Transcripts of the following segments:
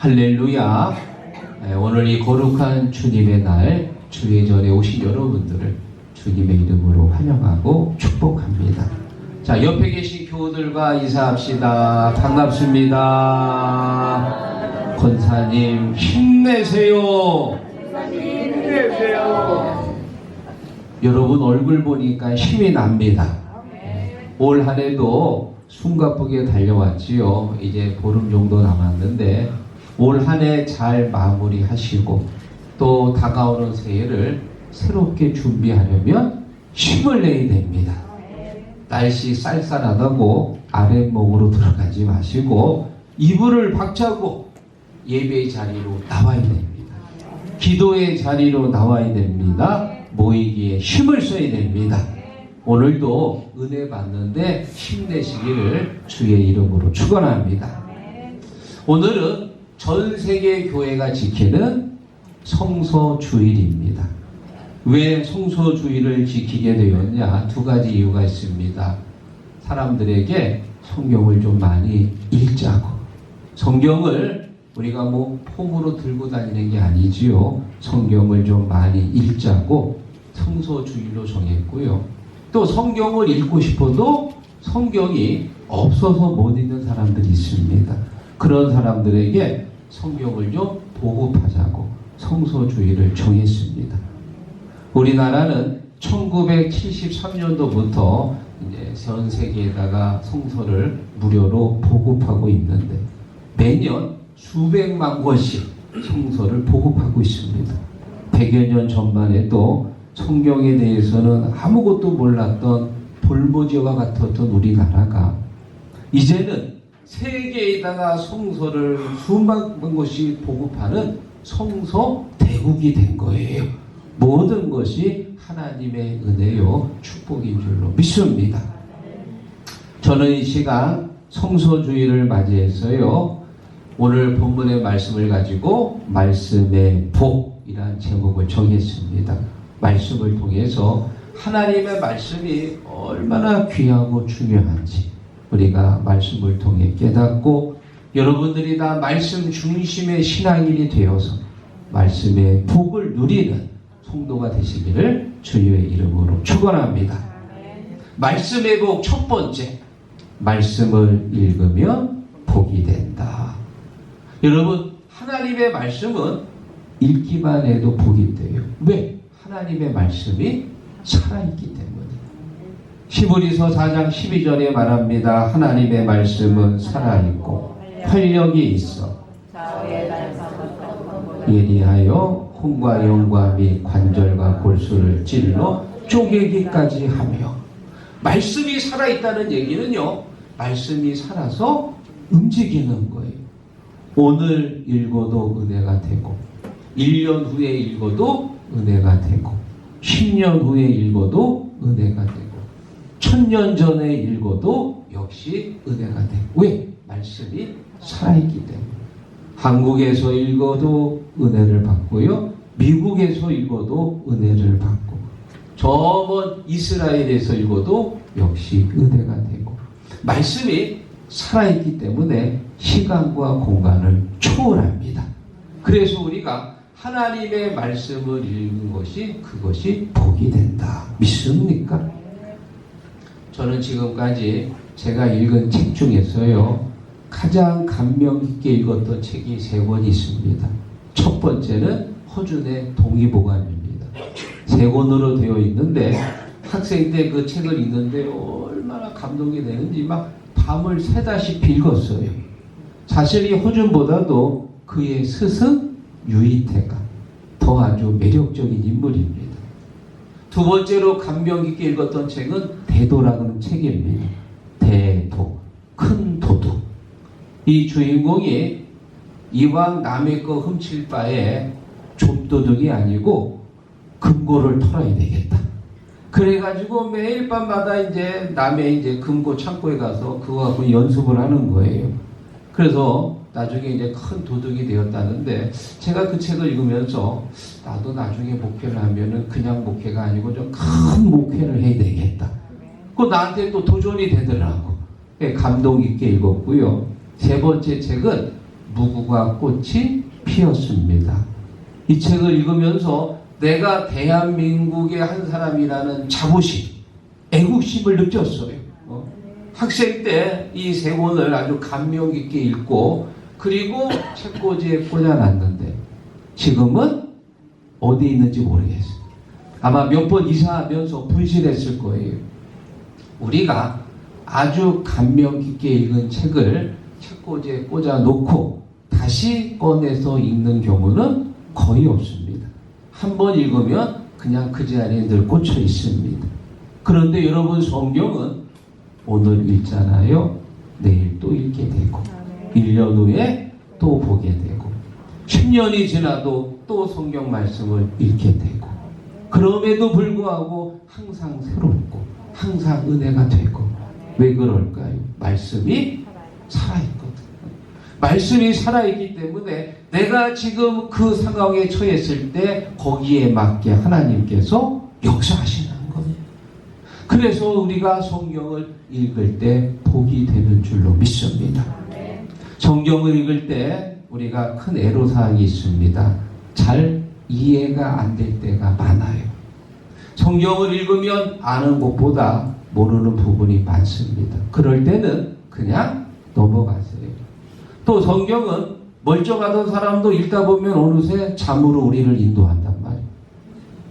할렐루야. 오늘 이 거룩한 주님의 날, 주의 전에 오신 여러분들을 주님의 이름으로 환영하고 축복합니다. 자, 옆에 계신 교우들과 인사합시다. 반갑습니다. 권사님 힘내세요. 힘내세요. 여러분 얼굴 보니까 힘이 납니다. 올 한 해도 숨가쁘게 달려왔지요. 이제 보름 정도 남았는데 올 한 해 잘 마무리하시고 또 다가오는 새해를 새롭게 준비하려면 힘을 내야 됩니다. 날씨 쌀쌀하다고 아랫목으로 들어가지 마시고 이불을 박차고 예배의 자리로 나와야 됩니다. 기도의 자리로 나와야 됩니다. 모이기에 힘을 써야 됩니다. 오늘도 은혜 받는데 힘내시기를 주의 이름으로 축원합니다. 오늘은 전 세계 교회가 지키는 성서주일입니다. 왜 성서주일을 지키게 되었냐? 두 가지 이유가 있습니다. 사람들에게 성경을 좀 많이 읽자고. 성경을 우리가 폼으로 들고 다니는 게 아니지요. 성경을 좀 많이 읽자고 성서주일로 정했고요. 또 성경을 읽고 싶어도 성경이 없어서 못 읽는 사람들이 있습니다. 그런 사람들에게 성경을 좀 보급하자고 성서주일을 정했습니다. 우리나라는 1973년도부터 이제 전 세계에다가 성서를 무료로 보급하고 있는데 매년 수백만 권씩 성서를 보급하고 있습니다. 100여 년 전만 해도 성경에 대해서는 아무것도 몰랐던 볼모지와 같았던 우리나라가 이제는 세계에다가 성서를 수만 권씩 보급하는 성서 대국이 된 거예요. 모든 것이 하나님의 은혜요 축복인 줄로 믿습니다. 저는 이 시간 성서주일을 맞이해서요 오늘 본문의 말씀을 가지고 말씀의 복이라는 제목을 정했습니다. 말씀을 통해서 하나님의 말씀이 얼마나 귀하고 중요한지 우리가 말씀을 통해 깨닫고 여러분들이 다 말씀 중심의 신앙인이 되어서 말씀의 복을 누리는 성도가 되시기를 주의 이름으로 축원합니다. 말씀의 복 첫 번째, 말씀을 읽으면 복이 된다. 여러분 하나님의 말씀은 읽기만 해도 복이 돼요. 왜? 하나님의 말씀이 살아있기 때문에. 히브리서 4장 12절에 말합니다. 하나님의 말씀은 살아있고 활력이 있어 예리하여 혼과 영과 및 관절과 골수를 찔러 쪼개기까지 하며. 말씀이 살아있다는 얘기는요 말씀이 살아서 움직이는 거예요. 오늘 읽어도 은혜가 되고 1년 후에 읽어도 은혜가 되고 10년 후에 읽어도 은혜가 되고 1000년 전에 읽어도 역시 은혜가 되고. 왜? 말씀이 살아있기 때문에. 한국에서 읽어도 은혜를 받고요 미국에서 읽어도 은혜를 받고 저 먼 이스라엘에서 읽어도 역시 은혜가 되고. 말씀이 살아있기 때문에 시간과 공간을 초월합니다. 그래서 우리가 하나님의 말씀을 읽는 것이 그것이 복이 된다. 믿습니까? 저는 지금까지 제가 읽은 책 중에서요 가장 감명 깊게 읽었던 책이 3권 있습니다. 첫 번째는 허준의 동의보감입니다. 3권으로 되어 있는데 학생 때 그 책을 읽는데 얼마나 감동이 되는지 막 밤을 새다시피 읽었어요. 사실 이 허준보다도 그의 스승 유이태가 더 아주 매력적인 인물입니다. 두 번째로 감명 깊게 읽었던 책은 대도라는 책입니다. 대도, 큰 도둑. 이 주인공이 이왕 남의 거 훔칠 바에 좁도둑이 아니고 금고를 털어야 되겠다. 그래가지고 매일 밤마다 이제 남의 이제 금고 창고에 가서 그거 갖고 연습을 하는 거예요. 그래서 나중에 이제 큰 도둑이 되었다는데 제가 그 책을 읽으면서 나도 나중에 목회를 하면은 그냥 목회가 아니고 좀 큰 목회를 해야 되겠다. 그 나한테 또 도전이 되더라고. 감동 있게 읽었고요. 세 번째 책은 무궁화 꽃이 피었습니다. 이 책을 읽으면서 내가 대한민국의 한 사람이라는 자부심, 애국심을 느꼈어요. 학생 때 이 세 권을 아주 감명 깊게 읽고 그리고 책꽂이에 꽂아놨는데 지금은 어디 있는지 모르겠어요. 아마 몇 번 이사하면서 분실했을 거예요. 우리가 아주 감명 깊게 읽은 책을 책꽂이에 꽂아놓고 다시 꺼내서 읽는 경우는 거의 없습니다. 한 번 읽으면 그냥 그 자리에 늘 꽂혀 있습니다. 그런데 여러분 성경은 오늘 읽잖아요. 내일 또 읽게 되고 1년 후에 또 보게 되고 10년이 지나도 또 성경 말씀을 읽게 되고 그럼에도 불구하고 항상 새롭고 항상 은혜가 되고 왜 그럴까요? 말씀이 살아있거든요. 말씀이 살아있기 때문에 내가 지금 그 상황에 처했을 때 거기에 맞게 하나님께서 역사하시는 거예요. 그래서 우리가 성경을 읽을 때 복이 되는 줄로 믿습니다. 성경을 읽을 때 우리가 큰 애로사항이 있습니다. 잘 이해가 안 될 때가 많아요. 성경을 읽으면 아는 것보다 모르는 부분이 많습니다. 그럴 때는 그냥 넘어가세요. 또 성경은 멀쩡하던 사람도 읽다 보면 어느새 잠으로 우리를 인도한단 말이에요.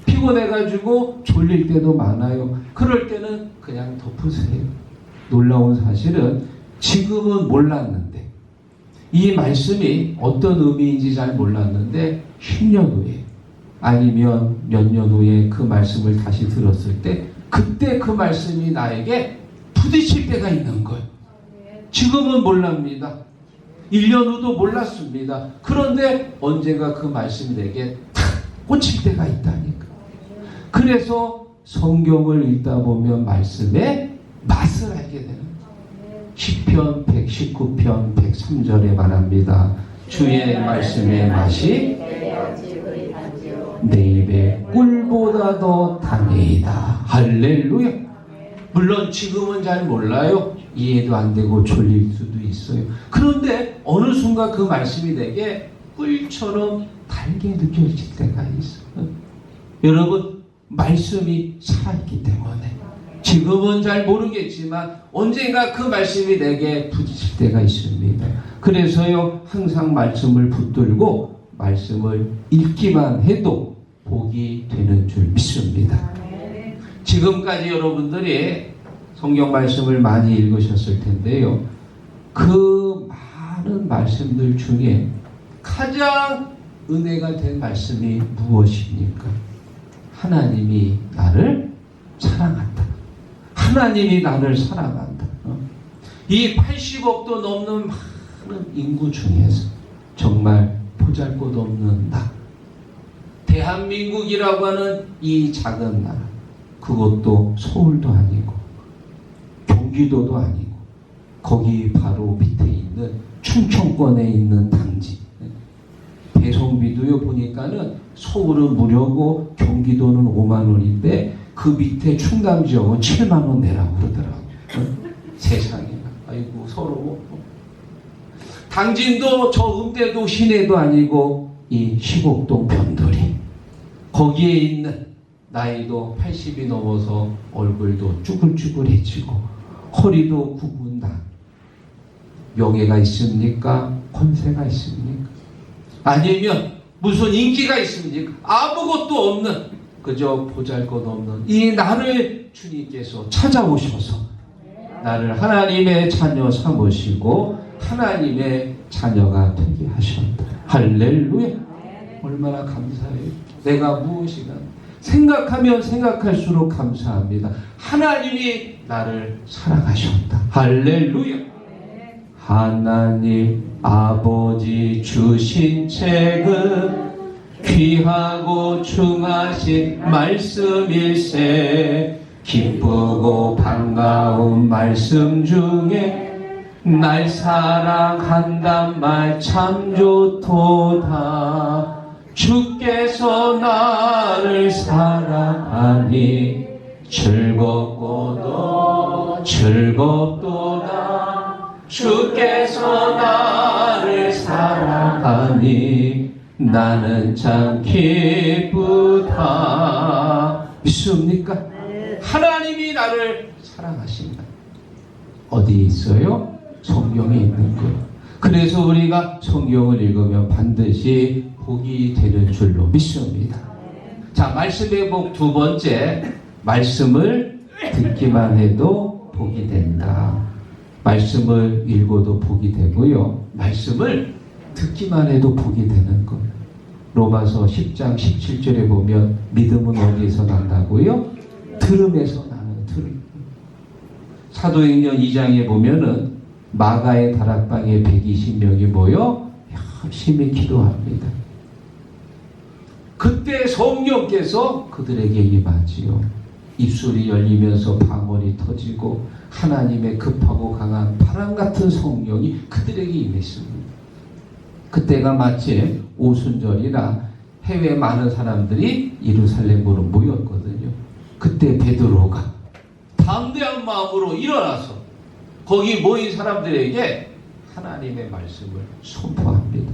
피곤해가지고 졸릴 때도 많아요. 그럴 때는 그냥 덮으세요. 놀라운 사실은 지금은 몰랐는데 이 말씀이 어떤 의미인지 잘 몰랐는데 10년 후에 아니면 몇 년 후에 그 말씀을 다시 들었을 때 그때 그 말씀이 나에게 부딪힐 때가 있는 거예요. 지금은 몰랍니다. 1년 후도 몰랐습니다. 그런데 언젠가 그 말씀이 내게 탁 꽂힐 때가 있다니까. 그래서 성경을 읽다 보면 말씀의 맛을 알게 되는 거예요. 시편 119편 103절에 말합니다. 주의 말씀의 맛이 내 입에 꿀보다 더 다니이다. 할렐루야. 물론 지금은 잘 몰라요. 이해도 안 되고 졸릴 수도 있어요. 그런데 어느 순간 그 말씀이 내게 꿀처럼 달게 느껴질 때가 있어요. 여러분 말씀이 살아있기 때문에 지금은 잘 모르겠지만 언젠가 그 말씀이 내게 부딪힐 때가 있습니다. 그래서요 항상 말씀을 붙들고 말씀을 읽기만 해도 복이 되는 줄 믿습니다. 지금까지 여러분들이 성경 말씀을 많이 읽으셨을 텐데요. 그 많은 말씀들 중에 가장 은혜가 된 말씀이 무엇입니까? 하나님이 나를 사랑한다. 하나님이 나를 사랑한다. 이 80억도 넘는 많은 인구 중에서 정말 보잘것없는 나. 대한민국이라고 하는 이 작은 나라. 그것도 서울도 아니고 경기도도 아니고 거기 바로 밑에 있는 충청권에 있는 당지. 배송비도요 보니까는 서울은 무료고 경기도는 5만 원인데 그 밑에 충남 지역은 7만 원 내라고 그러더라고요. 세상에. 아이고 서로. 당진도 저 음대도 시내도 아니고 이 시곡동 변두리. 거기에 있는 나이도 80이 넘어서 얼굴도 쭈글쭈글해지고 허리도 굽은다. 명예가 있습니까? 권세가 있습니까? 아니면 무슨 인기가 있습니까? 아무것도 없는 그저 보잘것없는 이 나를 주님께서 찾아오셔서 나를 하나님의 자녀 삼으시고 하나님의 자녀가 되게 하셨다. 할렐루야. 얼마나 감사해요. 내가 무엇이가 생각하면 생각할수록 감사합니다. 하나님이 나를 사랑하셨다. 할렐루야. 하나님 아버지 주신 책은 귀하고 중하신 말씀일세. 기쁘고 반가운 말씀 중에 날 사랑한단 말 참 좋도다. 주께서 나를 사랑하니 즐겁고도 즐겁도다. 주께서 나를 사랑하니 나는 참 기쁘다. 믿습니까? 하나님이 나를 사랑하신다. 어디 있어요? 성경에 있는 거예요. 그래서 우리가 성경을 읽으면 반드시 복이 되는 줄로 믿습니다. 자, 말씀의 복 두 번째, 말씀을 듣기만 해도 복이 된다. 말씀을 읽어도 복이 되고요. 말씀을 듣기만 해도 복이 되는 것. 로마서 10장 17절에 보면 믿음은 어디에서 난다고요? 들음에서 나는 들음. 사도행전 2장에 보면은 마가의 다락방에 120명이 모여 열심히 기도합니다. 그때 성령께서 그들에게 임하지요. 입술이 열리면서 방언이 터지고 하나님의 급하고 강한 바람 같은 성령이 그들에게 임했습니다. 그때가 마침 오순절이라 해외 많은 사람들이 예루살렘으로 모였거든요. 그때 베드로가 담대한 마음으로 일어나서 거기 모인 사람들에게 하나님의 말씀을 선포합니다.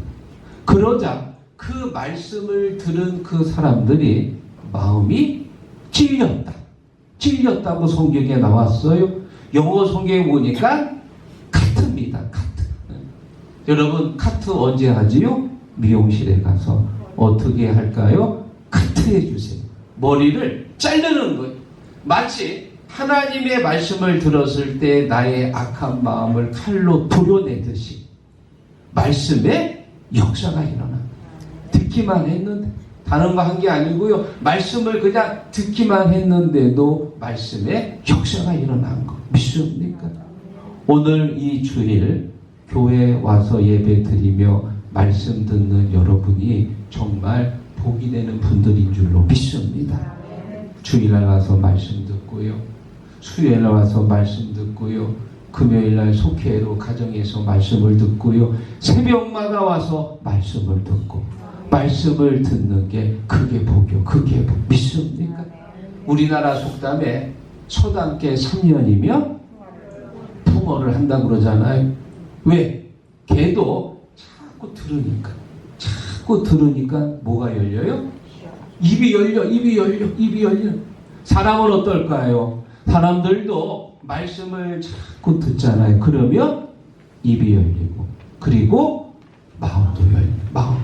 그러자 그 말씀을 들은 그 사람들이 마음이 찔렸다고 성경에 나왔어요. 영어 성경에 보니까 카트입니다. 카트. 여러분 카트 언제 하지요? 미용실에 가서 어떻게 할까요? 카트해 주세요. 머리를 자르는 거예요. 마치 하나님의 말씀을 들었을 때 나의 악한 마음을 칼로 도려내듯이 말씀의 역사가 일어나. 듣기만 했는데 다른 거 한 게 아니고요. 말씀을 그냥 듣기만 했는데도 말씀의 역사가 일어난 거 믿습니까? 오늘 이 주일 교회에 와서 예배 드리며 말씀 듣는 여러분이 정말 복이 되는 분들인 줄로 믿습니다. 주일날 와서 말씀 듣고요. 수요일날 와서 말씀 듣고요. 금요일날 속회로 가정에서 말씀을 듣고요. 새벽마다 와서 말씀을 듣고 말씀을 듣는 게 그게 복이요. 그게 복. 믿습니까? 우리나라 속담에 서당계 3년이면 풍어를 한다고 그러잖아요. 왜? 개도 자꾸 들으니까 뭐가 열려요? 입이 열려. 사람은 어떨까요? 사람들도 말씀을 자꾸 듣잖아요. 그러면 입이 열리고 그리고 마음도 열리고 마음.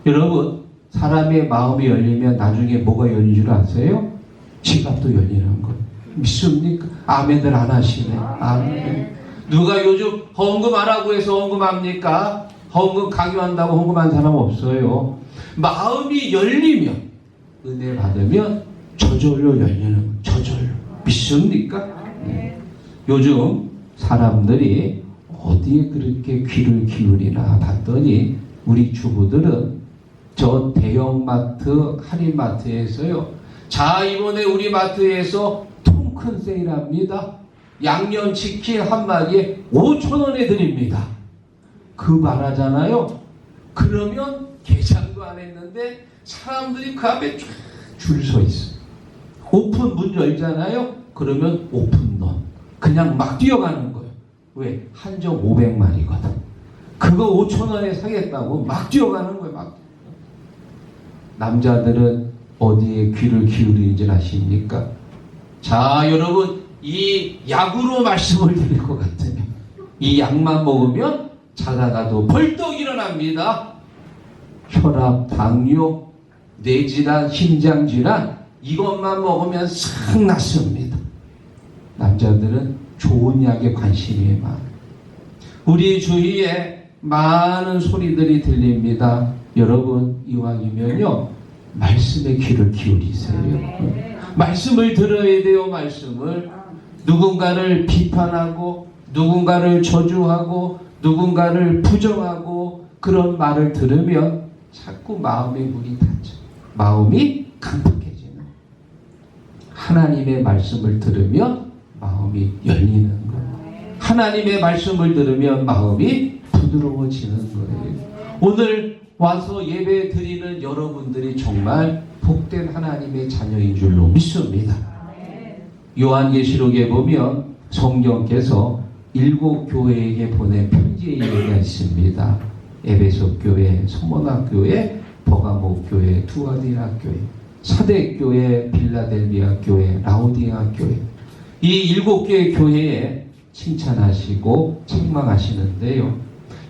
여러분 사람의 마음이 열리면 나중에 뭐가 열린 줄 아세요? 지갑도 열리는 거예요. 믿습니까? 아멘들 안 하시네. 아멘. 누가 요즘 헌금 하라고 해서 헌금합니까? 헌금 강요한다고 헌금한 사람 없어요. 마음이 열리면 은혜 받으면 저절로 열리는 저절로. 믿습니까? 요즘 사람들이 어디에 그렇게 귀를 기울이나 봤더니 우리 주부들은 저 대형마트 할인마트에서요. 자, 이번에 우리 마트에서 통큰 세일합니다. 양념치킨 한 마리에 5,000원에 드립니다. 그 말하잖아요. 그러면 계산도 안 했는데 사람들이 그 앞에 쫙 줄 서 있어요. 오픈 문 열잖아요. 그러면 오픈런 그냥 막 뛰어가는 거예요. 왜? 한정 500마리거든. 그거 5,000원에 사겠다고 막 뛰어가는 거예요. 막. 남자들은 어디에 귀를 기울이는지 아십니까? 자, 여러분 이 약으로 말씀을 드릴 것 같으면 이 약만 먹으면 자다가도 벌떡 일어납니다. 혈압, 당뇨, 뇌질환, 심장질환 이것만 먹으면 싹 낫습니다. 남자들은 좋은 약에 관심이 많아요. 우리 주위에 많은 소리들이 들립니다. 여러분 이왕이면요 말씀에 귀를 기울이세요. 말씀을 들어야 돼요. 말씀을. 누군가를 비판하고 누군가를 저주하고 누군가를 부정하고 그런 말을 들으면 자꾸 마음의 문이 닫혀. 마음이 강팍해지는. 하나님의 말씀을 들으면 마음이 열리는 거예요. 하나님의 말씀을 들으면 마음이 부드러워지는 거예요. 오늘 와서 예배 드리는 여러분들이 정말 복된 하나님의 자녀인 줄로 믿습니다. 요한계시록에 보면 성령께서 7 교회에게 보낸 편지의 얘기가 있습니다. 에베소 교회, 소모나 교회, 버가모 교회, 두아디라 교회, 사대 교회, 빌라델비아 교회, 라오디아 교회. 이 7개의 교회에 칭찬하시고 책망하시는데요.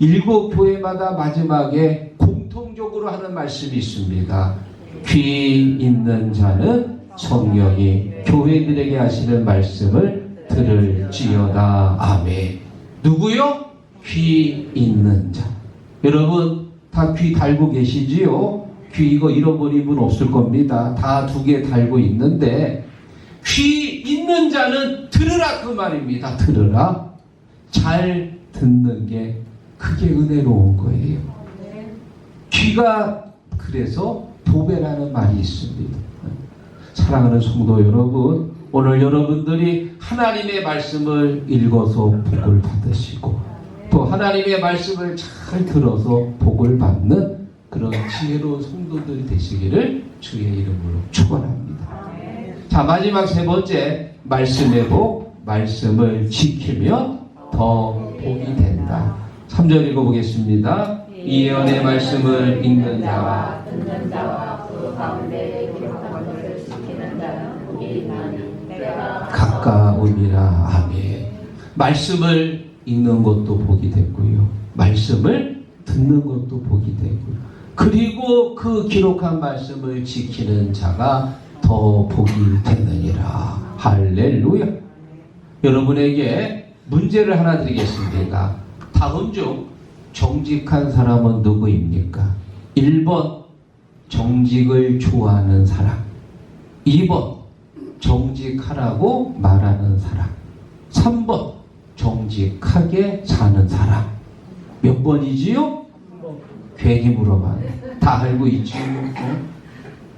7 교회마다 마지막에 공통적으로 하는 말씀이 있습니다. 귀 있는 자는 성령이 교회들에게 하시는 말씀을 들을지어다. 아멘. 누구요? 귀 있는 자. 여러분 다 귀 달고 계시지요? 귀 이거 잃어버린 분 없을 겁니다. 다 2개 달고 있는데 귀 있는 자는 들으라 그 말입니다. 들으라. 잘 듣는 게 그게 은혜로운 거예요. 귀가 그래서 보배라는 말이 있습니다. 사랑하는 성도 여러분, 오늘 여러분들이 하나님의 말씀을 읽어서 복을 받으시고 또 하나님의 말씀을 잘 들어서 복을 받는 그런 지혜로운 성도들이 되시기를 주의 이름으로 축원합니다. 자, 마지막 3번째 말씀의 복, 말씀을 지키면 더 복이 된다. 3절 읽어보겠습니다. 이 예언의 말씀을 읽는 자와 듣는 자와 그 가운데 기록한 것을 지키는 자는 복이 있나니 내가 가까우니라. 아멘. 말씀을 읽는 것도 복이 됐고요. 말씀을 듣는 것도 복이 되고요. 그리고 그 기록한 말씀을 지키는 자가 더 복이 되느니라. 할렐루야. 여러분에게 문제를 하나 드리겠습니다. 다음 중 정직한 사람은 누구입니까? 1번 정직을 좋아하는 사람, 2번 정직하라고 말하는 사람, 3번 정직하게 사는 사람. 몇 번이지요? 괜히 물어봐요. 다 알고 있죠.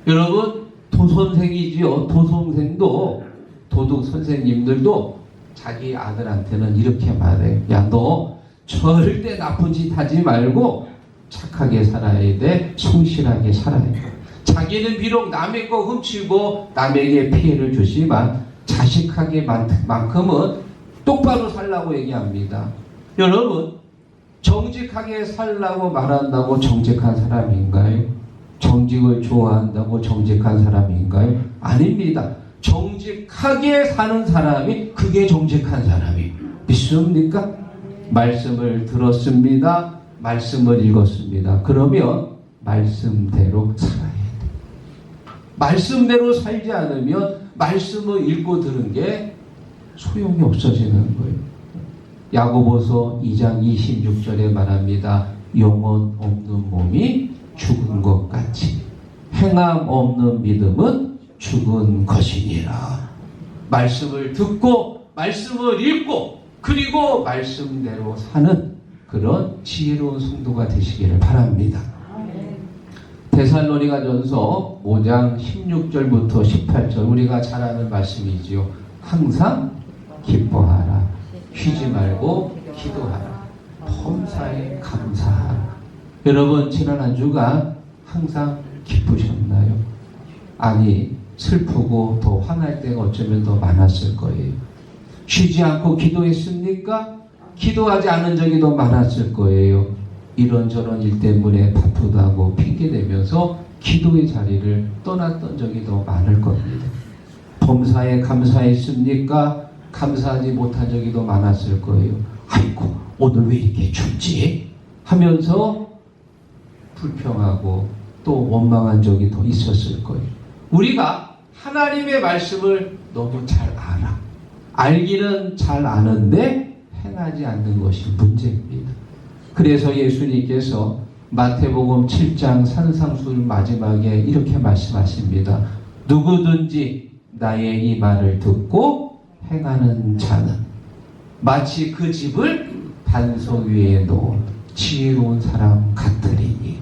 여러분 도선생이지요. 도선생도 도둑 선생님들도 자기 아들한테는 이렇게 말해요. 야, 너 절대 나쁜 짓 하지 말고 착하게 살아야 돼. 성실하게 살아야 돼. 자기는 비록 남의 거 훔치고 남에게 피해를 주지만 자식하게만큼은 똑바로 살라고 얘기합니다. 여러분 정직하게 살라고 말한다고 정직한 사람인가요? 정직을 좋아한다고 정직한 사람인가요? 아닙니다. 정직하게 사는 사람이 그게 정직한 사람이 믿습니까? 말씀을 들었습니다. 말씀을 읽었습니다. 그러면 말씀대로 살아야 돼. 말씀대로 살지 않으면 말씀을 읽고 들은 게 소용이 없어지는 거예요. 야고보서 2장 26절에 말합니다. 영혼 없는 몸이 죽은 것 같이 행함 없는 믿음은 죽은 것이니라. 말씀을 듣고 말씀을 읽고 그리고 말씀대로 사는 그런 지혜로운 성도가 되시기를 바랍니다. 데살로니가전서 5장 16절부터 18절 우리가 잘 아는 말씀이지요. 항상 기뻐하라. 쉬지 말고 기도하라. 범사에 감사하라. 여러분 지난 한 주간 항상 기쁘셨나요? 아니 슬프고 더 화날 때가 어쩌면 더 많았을 거예요. 쉬지 않고 기도했습니까? 기도하지 않은 적이 더 많았을 거예요. 이런저런 일 때문에 바쁘다고 핑계대면서 기도의 자리를 떠났던 적이 더 많을 겁니다. 범사에 감사했습니까? 감사하지 못한 적이 더 많았을 거예요. 아이고 오늘 왜 이렇게 춥지? 하면서 불평하고 또 원망한 적이 더 있었을 거예요. 우리가 하나님의 말씀을 너무 잘 알아. 알기는 잘 아는데 행하지 않는 것이 문제입니다. 그래서 예수님께서 마태복음 7장 산상수훈 마지막에 이렇게 말씀하십니다. 누구든지 나의 이 말을 듣고 행하는 자는 마치 그 집을 반석 위에 놓은 지혜로운 사람 같으리니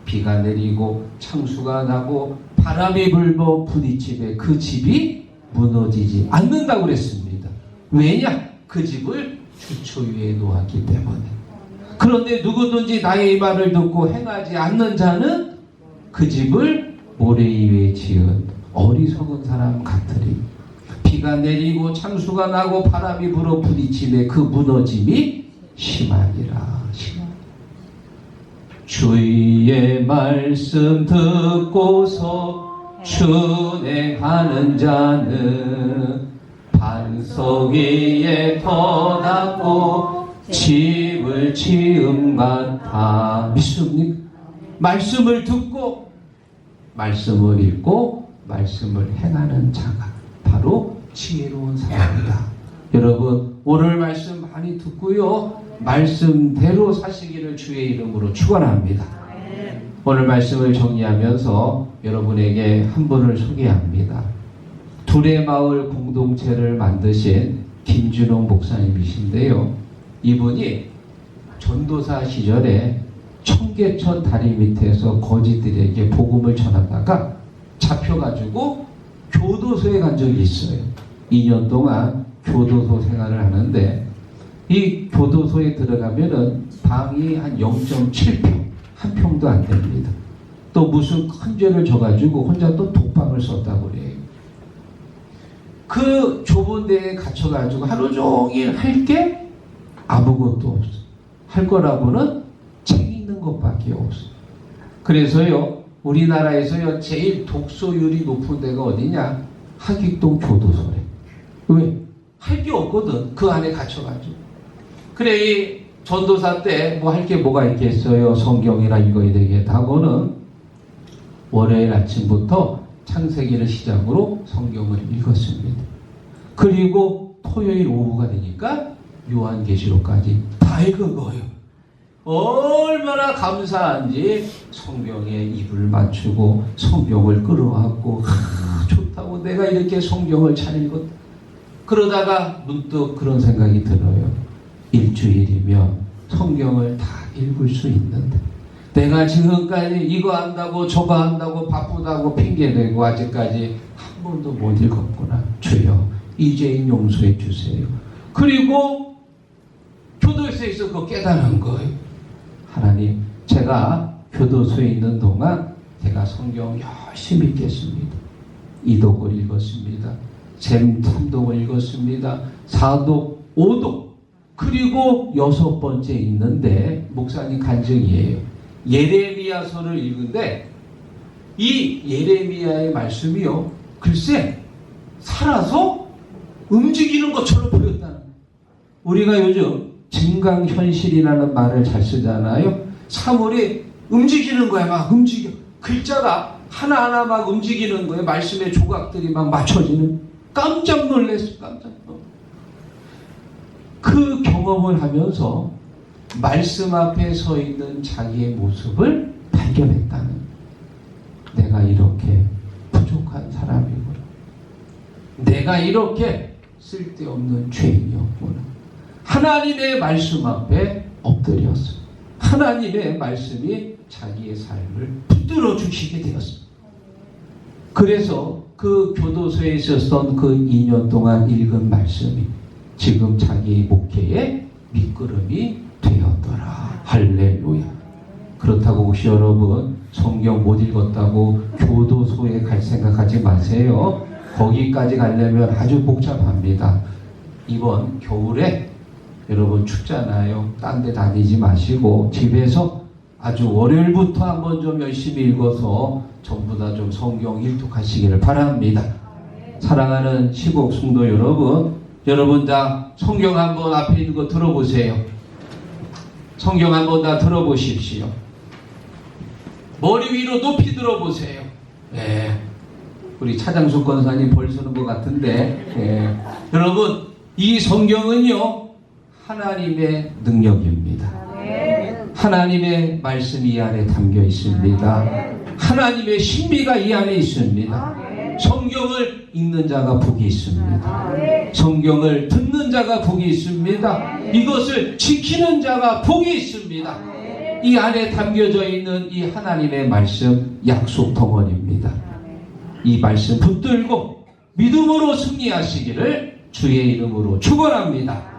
비가 내리고 창수가 나고 바람이 불고 부딪히되 그 집이 무너지지 않는다고 그랬습니다. 왜냐? 그 집을 주초 위에 놓았기 때문에. 그런데 누구든지 나의 말을 듣고 행하지 않는 자는 그 집을 모래 위에 지은 어리석은 사람 같으리. 비가 내리고 창수가 나고 바람이 불어 부딪힘에 그 무너짐이 심하니라. 주의 말씀 듣고서 준행하는 자는 반석 위에 터닫고 집을 지음 같아. 믿습니까? 말씀을 듣고 말씀을 읽고 말씀을 행하는 자가 바로 지혜로운 사람이다. 여러분 오늘 말씀 많이 듣고요, 말씀대로 사시기를 주의 이름으로 축원합니다. 오늘 말씀을 정리하면서 여러분에게 한 분을 소개합니다. 둘의 마을 공동체를 만드신 김준홍 목사님이신데요, 이분이 전도사 시절에 청계천 다리 밑에서 거지들에게 복음을 전하다가 잡혀가지고 교도소에 간 적이 있어요. 2년 동안 교도소 생활을 하는데, 이 교도소에 들어가면은 방이 한 0.7평, 한 평도 안 됩니다. 또 무슨 큰 죄를 져가지고 혼자 또 독방을 썼다고 그래요. 그 좁은 데에 갇혀가지고 하루 종일 할 게 아무것도 없어. 할 거라고는 책 읽는 것밖에 없어. 그래서요, 우리나라에서요 제일 독서율이 높은 데가 어디냐? 하객동 교도소래. 왜? 할 게 없거든. 그 안에 갇혀가지고. 그래, 이 전도사 때 뭐 할 게 뭐가 있겠어요? 성경이나 읽어야 되겠다 하고는 월요일 아침부터 창세기를 시작으로 성경을 읽었습니다. 그리고 토요일 오후가 되니까 요한계시록까지 다 읽은 거예요. 얼마나 감사한지 성경에 입을 맞추고 성경을 끌어왔고, 좋다고 내가 이렇게 성경을 잘 읽었다. 그러다가 문득 그런 생각이 들어요. 일주일이면 성경을 다 읽을 수 있는데 내가 지금까지 이거 한다고 저거 한다고 바쁘다고 핑계대고 아직까지 한 번도 못 읽었구나. 주여 이제는 용서해 주세요. 그리고 교도소에서 그거 깨달은 거예요. 하나님, 제가 교도소에 있는 동안 제가 성경 열심히 읽겠습니다. 이독을 읽었습니다. 잼 3독을 읽었습니다. 4독, 5독, 그리고 6번째 있는데 목사님 간증이에요. 예레미야서를 읽는데 이 예레미야의 말씀이요, 글쎄 살아서 움직이는 것처럼 보였다는. 우리가 요즘 증강현실이라는 말을 잘 쓰잖아요. 사물이 움직이는 거야. 막 움직여. 글자가 하나하나 막 움직이는 거예요. 말씀의 조각들이 막 맞춰지는. 깜짝 놀랐어. 깜짝 놀랐어. 그 경험을 하면서 말씀 앞에 서 있는 자기의 모습을 발견했다는. 내가 이렇게 부족한 사람이구나. 내가 이렇게 쓸데없는 죄인이었구나. 하나님의 말씀 앞에 엎드렸어. 하나님의 말씀이 자기의 삶을 붙들어 주시게 되었습니다. 그래서 그 교도소에 있었던 그 2년 동안 읽은 말씀이 지금 자기 목회의 밑거름이 되었더라. 할렐루야. 그렇다고 혹시 여러분 성경 못 읽었다고 교도소에 갈 생각하지 마세요. 거기까지 가려면 아주 복잡합니다. 이번 겨울에 여러분 춥잖아요. 딴 데 다니지 마시고 집에서 아주 월요일부터 한번 좀 열심히 읽어서 전부 다 좀 성경 일독하시기를 바랍니다. 사랑하는 시국 성도 여러분, 여러분 다 성경 한번 앞에 있는 거 들어보세요. 성경 한번 다 들어보십시오. 머리 위로 높이 들어보세요. 네. 우리 차장숙 권사님 벌 서는 것 같은데, 네. 여러분 이 성경은요 하나님의 능력입니다. 하나님의 말씀이 이 안에 담겨 있습니다. 하나님의 신비가 이 안에 있습니다. 성경을 읽는 자가 복이 있습니다. 성경을 듣는 자가 복이 있습니다. 이것을 지키는 자가 복이 있습니다. 이 안에 담겨져 있는 이 하나님의 말씀 약속 덩어리입니다. 이 말씀 붙들고 믿음으로 승리하시기를 주의 이름으로 축원합니다.